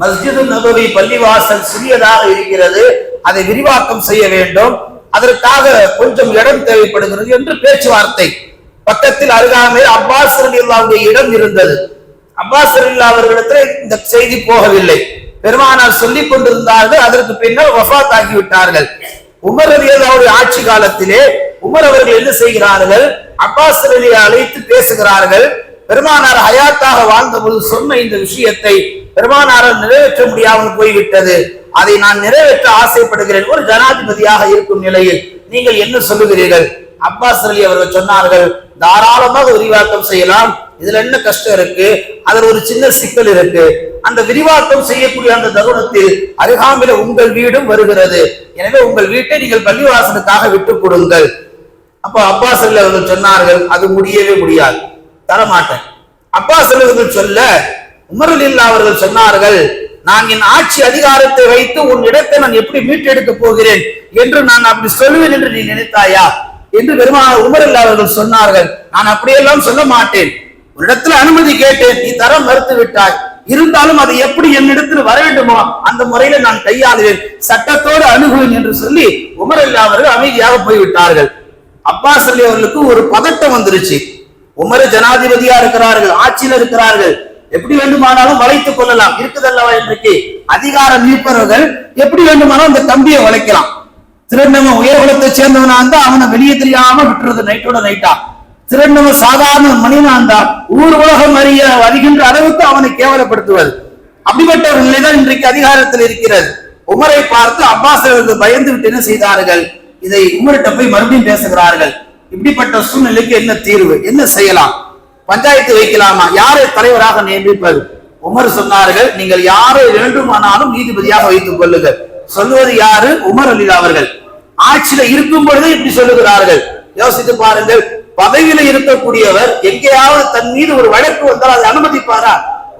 மஸ்ஜிது நபவி பள்ளிவாசல் சிறியதாக இருக்கிறது, அதை விரிவாக்கம் செய்ய வேண்டும், அதற்காக கொஞ்சம் இடம் தேவைப்படுகிறது என்று பேச்சுவார்த்தை. பக்கத்தில் அருகாமையில் அப்பாஸ் ரலியல்லாஹுடைய இடம் இருந்தது. அப்பாஸ் ரலியல்லாஹு அவர்களிடத்தில் இந்த செய்தி போகவில்லை. பெருமானார் சொல்லிக் கொண்டிருந்தார்கள். அதற்கு பின்னர் வஃபாத் ஆகிவிட்டார்கள். உமர் ரலியல்லாஹுடைய ஆட்சி காலத்திலே உமர் அவர்கள் என்ன செய்கிறார்கள், அப்பாஸ் ரலியல்லாஹு அழைத்து பேசுகிறார்கள். பெருமானார் ஹயாத்தாக வாழ்ந்தபோது சொன்ன இந்த விஷயத்தை பெருமானாரால் நிறைவேற்ற முடியாமல் போய்விட்டது, அதை நான் நிறைவேற்ற ஆசைப்படுகிறேன். ஒரு ஜனாதிபதியாக இருக்கும் நிலையில் நீங்கள் என்ன சொல்லுகிறீர்கள்? அப்பாஸ் ரலி அவர்கள் சொன்னார்கள், தாராளமாக விரிவாக்கம் செய்யலாம், இதுல என்ன கஷ்டம் இருக்கு? அதில் ஒரு சின்ன சிக்கல் இருக்கு. அந்த விரிவாக்கம் செய்யக்கூடிய அந்த தருணத்தில் அருகாமையில உங்கள் வீடும் வருகிறது, எனவே உங்கள் வீட்டை நீங்கள் பள்ளிவாசலுக்காக விட்டுக் கொடுங்கள். அப்ப அப்பாஸ் ரலி அவர்கள் சொன்னார்கள், அது முடியவே முடியாது, தரமாட்டேன். அப்பாஸ் ரலி அவர்கள் சொல்ல உமர் ரலியல்லாஹு அவர்கள் சொன்னார்கள், நான் என் ஆட்சி அதிகாரத்தை வைத்து உன் இடத்தை நான் எப்படி மீட்டெடுக்க போகிறேன் என்று நான் அப்படி சொல்லுவேன் என்று நீ நினைத்தாயா என்று பெருமானார் உமர் ரலியல்லாஹு அவர்கள் சொன்னார்கள். நான் அப்படியெல்லாம் சொல்ல மாட்டேன், உன்னிடத்துல அனுமதி கேட்டேன், நீ தர மறுத்து விட்டாய், இருந்தாலும் அதை எப்படி என்னிடத்தில் வர வேண்டுமோ அந்த முறையில நான் கையாளுவேன், சட்டத்தோடு அணுகுவேன் என்று சொல்லி உமர் ரலியல்லாஹு அவர்கள் அமைதியாக போய்விட்டார்கள். அப்பாஸ் ரலி அவர்களுக்கு ஒரு பதட்டம் வந்துருச்சு. உமர் ஜனாதிபதியா இருக்கிறார்கள், ஆட்சியில் இருக்கிறார்கள், எப்படி வேண்டுமானாலும் வளைத்துக் கொள்ளலாம், இருக்குதல்லவா இன்றைக்கு அதிகாரம் இருப்பவர்கள் எப்படி வேண்டுமானாலும் அந்த கம்பியை வளைக்கலாம். திருநம உயர்குலத்தை சேர்ந்தவனா இருந்தா அவனை வெளியே தெரியாம விட்டுறது நைட்டோட நைட்டா. திருநம சாதாரண மனிதனா இருந்தா ஊர் உலகம் அறிகின்ற அளவுக்கு அவனை கேவலப்படுத்துவது. அப்படிப்பட்ட ஒரு நிலைதான் இன்றைக்கு அதிகாரத்தில் இருக்கிறது. உமரை பார்த்து அப்பாஸ் அவர்கள் பயந்து விட்டு என்ன செய்தார்கள், இதை உமர்கிட்ட போய் மறுபடியும் பேசுகிறார்கள். இப்படிப்பட்ட சூழ்நிலைக்கு என்ன தீர்வு, என்ன செய்யலாம், பஞ்சாயத்து வைக்கலாமா, யாரை தலைவராக நியமிப்பது? உமர் சொன்னார்கள், நீங்கள் யாரை வேண்டுமானாலும் நீதிபதியாக வைத்துக் கொள்ளுங்கள். சொல்லுவது யாரு? உமர் ரலியல்லாஹு அவர்கள். ஆட்சியில இருக்கும் பொழுதே இப்படி சொல்லுகிறார்கள். யோசித்து பாருங்கள், பதவியில இருக்கக்கூடியவர் எங்கேயாவது தன் மீது ஒரு வழக்கு வந்தால் அதை அனுமதிப்பாரா?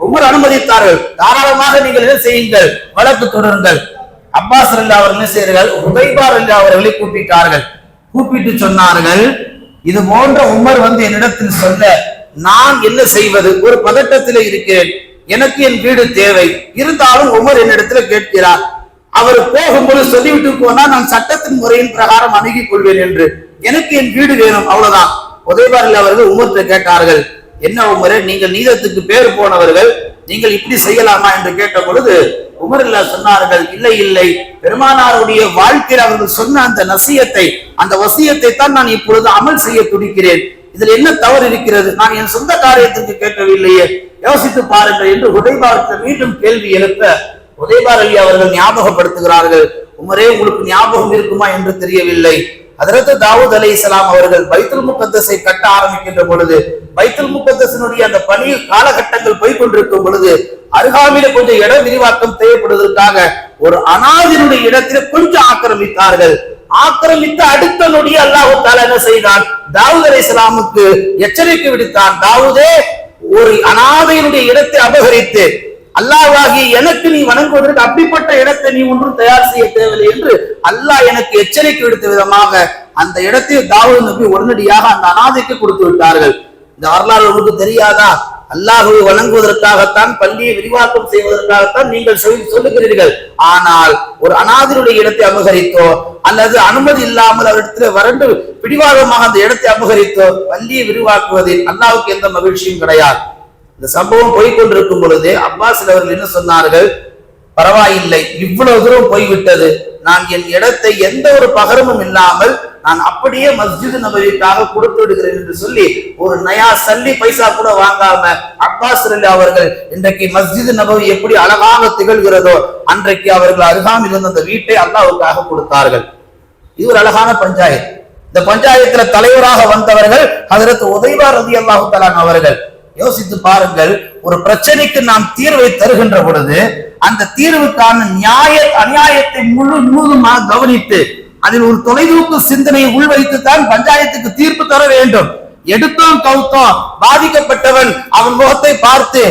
உமர் அனுமதித்தார்கள். தாராளமாக நீங்கள் என்ன செய்யுங்கள், வழக்கு தொடருங்கள். அப்பாஸ் ரலியல்லாஹு அவர்கள் என்ன செய்கிறார்கள், ஹுதைபா ரலியல்லாஹு அவர்களை கூப்பிட்டார்கள். கூப்பிட்டு சொன்னார்கள், இது போன்ற உமர் வந்து என்னிடத்தில் சொல்ல நான் என்ன செய்வது, ஒரு பதட்டத்தில் இருக்கிறேன், எனக்கு என் வீடு தேவை, இருந்தாலும் உமர் என்னிடத்துல கேட்கிறார், அவர் போகும்போது சொல்லிவிட்டு போனா நான் சட்டத்தின் முறையின் பிரகாரம் அணுகிக் கொள்வேன் என்று, எனக்கு என் வீடு வேணும், அவ்வளவுதான். ஹுதைபா ரலியல்லாஹு அவர்கள் உமர்கிட்ட கேட்டார்கள், என்ன உமரே, நீங்கள் நீதத்துக்கு பேர் போனவர்கள், நீங்கள் இப்படி செய்யலாமா என்று கேட்ட பொழுது உமர் ரலியல்லாஹு சொன்னார்கள், இல்லை இல்லை, பெருமானாருடைய வாழ்க்கையில் அவர்கள் சொன்ன அந்த நசியத்தை, அந்த வசியத்தை தான் நான் இப்பொழுது அமல் செய்ய துடிக்கிறேன், இதில் என்ன தவறு இருக்கிறது, நான் என் சொந்த காரியத்துக்கு கேட்கவில்லையே, யோசித்து பாருங்கள் என்று ஹுதைபாவுக்கு மீண்டும் கேள்வி எழுப்ப ஹுதைபா ரலியல்லாஹு அவர்கள் ஞாபகப்படுத்துகிறார்கள், உமரே உங்களுக்கு ஞாபகம் இருக்குமா என்று தெரியவில்லை, ஹஜ்ரத் தாவூத் அலைஹிஸ்ஸலாம் அவர்கள் பைத்துல் முகத்தஸை கட்ட ஆரம்பிக்கின்ற பொழுது, பைத்துல் முகத்தஸினுடைய அந்த பணி காலகட்டங்கள் போய்கொண்டிருக்கும் பொழுது அருகாமையில கொஞ்சம் இட விரிவாக்கம் தேவைப்படுவதற்காக ஒரு அனாதினுடைய இடத்திலே கொஞ்சம் ஆக்கிரமித்தார்கள். ஆக்கிரமித்து அடுத்த நொடி அல்லாஹ் தஆலா என்ன செய்தான், தாவூத் அலைஹிஸ்ஸலாமுக்கு எச்சரிக்கை விடுத்தான், தாவூதே, ஒரு அனாதையினுடைய இடத்தை அபகரித்து அல்லாஹ்வாகி எனக்கு நீ வணங்குவதற்கு அப்படிப்பட்ட இடத்தை நீ ஒன்றும் தயார் செய்ய தேவையில்லை என்று அல்லாஹ் எனக்கு எச்சரிக்கை விடுத்த விதமாக அந்த இடத்தை தாவூத் நபி உடனடியாக அந்த அனாதைக்கு கொடுத்து விட்டார்கள். இந்த வரலாறு உங்களுக்கு தெரியாதா? அல்லாஹ்வை வணங்குவதற்காகத்தான், பள்ளியை விரிவாக்கம் செய்வதற்காகத்தான் நீங்கள் சொல்லுகிறீர்கள், ஆனால் ஒரு அனாதையுடைய இடத்தை அபகரித்தோ அல்லது அனுமதி இல்லாமல் அவரிடத்தில் வறண்டு பிடிவாதமாக அந்த இடத்தை அபகரித்தோ பள்ளியை விரிவாக்குவதில் அல்லாஹ்வுக்கு எந்த மகிழ்ச்சியும் கிடையாது. இந்த சம்பவம் போய்கொண்டிருக்கும் பொழுது அப்பாஸ் அவர்கள் என்ன சொன்னார்கள், பரவாயில்லை, இவ்வளவு தூரம் போய்விட்டது, நான் என் இடத்தை எந்த ஒரு பகரமும் இல்லாமல் நான் அப்படியே மஸ்ஜித் நபவிக்காக கொடுத்து விடுகிறேன் என்று சொல்லி ஒரு நயா சல்லி பைசா கூட வாங்காம அப்பாஸ் ரலியல்லாஹு அவர்கள் இன்றைக்கு மஸ்ஜித் நபவி எப்படி அழகாக திகழ்கிறதோ அன்றைக்கு அவர்கள் அருகாமையில் இருந்த அந்த வீட்டை அல்லாஹ்வுக்காக கொடுத்தார்கள். இது ஒரு அழகான பஞ்சாயத்து. இந்த பஞ்சாயத்துல தலைவராக வந்தவர்கள் ஹஜ்ரத் ஹுதைபா ரலியல்லாஹு தஆலா அவர்கள். யோசித்து பாருங்கள், ஒரு பிரச்சனைக்கு நாம் தீர்வை தருகின்ற பொழுது அந்த தீர்வுக்கான அநியாயத்தை முழுவதுமாக கவனித்து அதில் ஒரு தொலைதூக்கு சிந்தனையை உள்வைத்துத்தான் பஞ்சாயத்துக்கு தீர்ப்பு தர வேண்டும். எடுத்தோம் கவுத்தோம், பாதிக்கப்பட்டவன் அவன் முகத்தை பார்த்து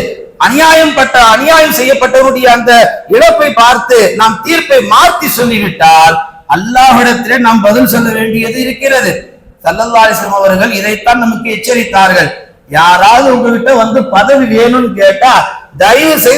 அநியாயம் செய்யப்பட்டவனுடைய அந்த இழப்பை பார்த்து நாம் தீர்ப்பை மாற்றி சொல்லிவிட்டால் அல்லாஹ்விடத்திலே நாம் பதில் சொல்ல வேண்டியது இருக்கிறது. ஸல்லல்லாஹு அலைஹி வஸல்லம் அவர்கள் இதைத்தான் நமக்கு எச்சரித்தார்கள். யாராவது உங்ககிட்ட வந்து பதவி வேணும்னு கேட்டா தயவு செய்து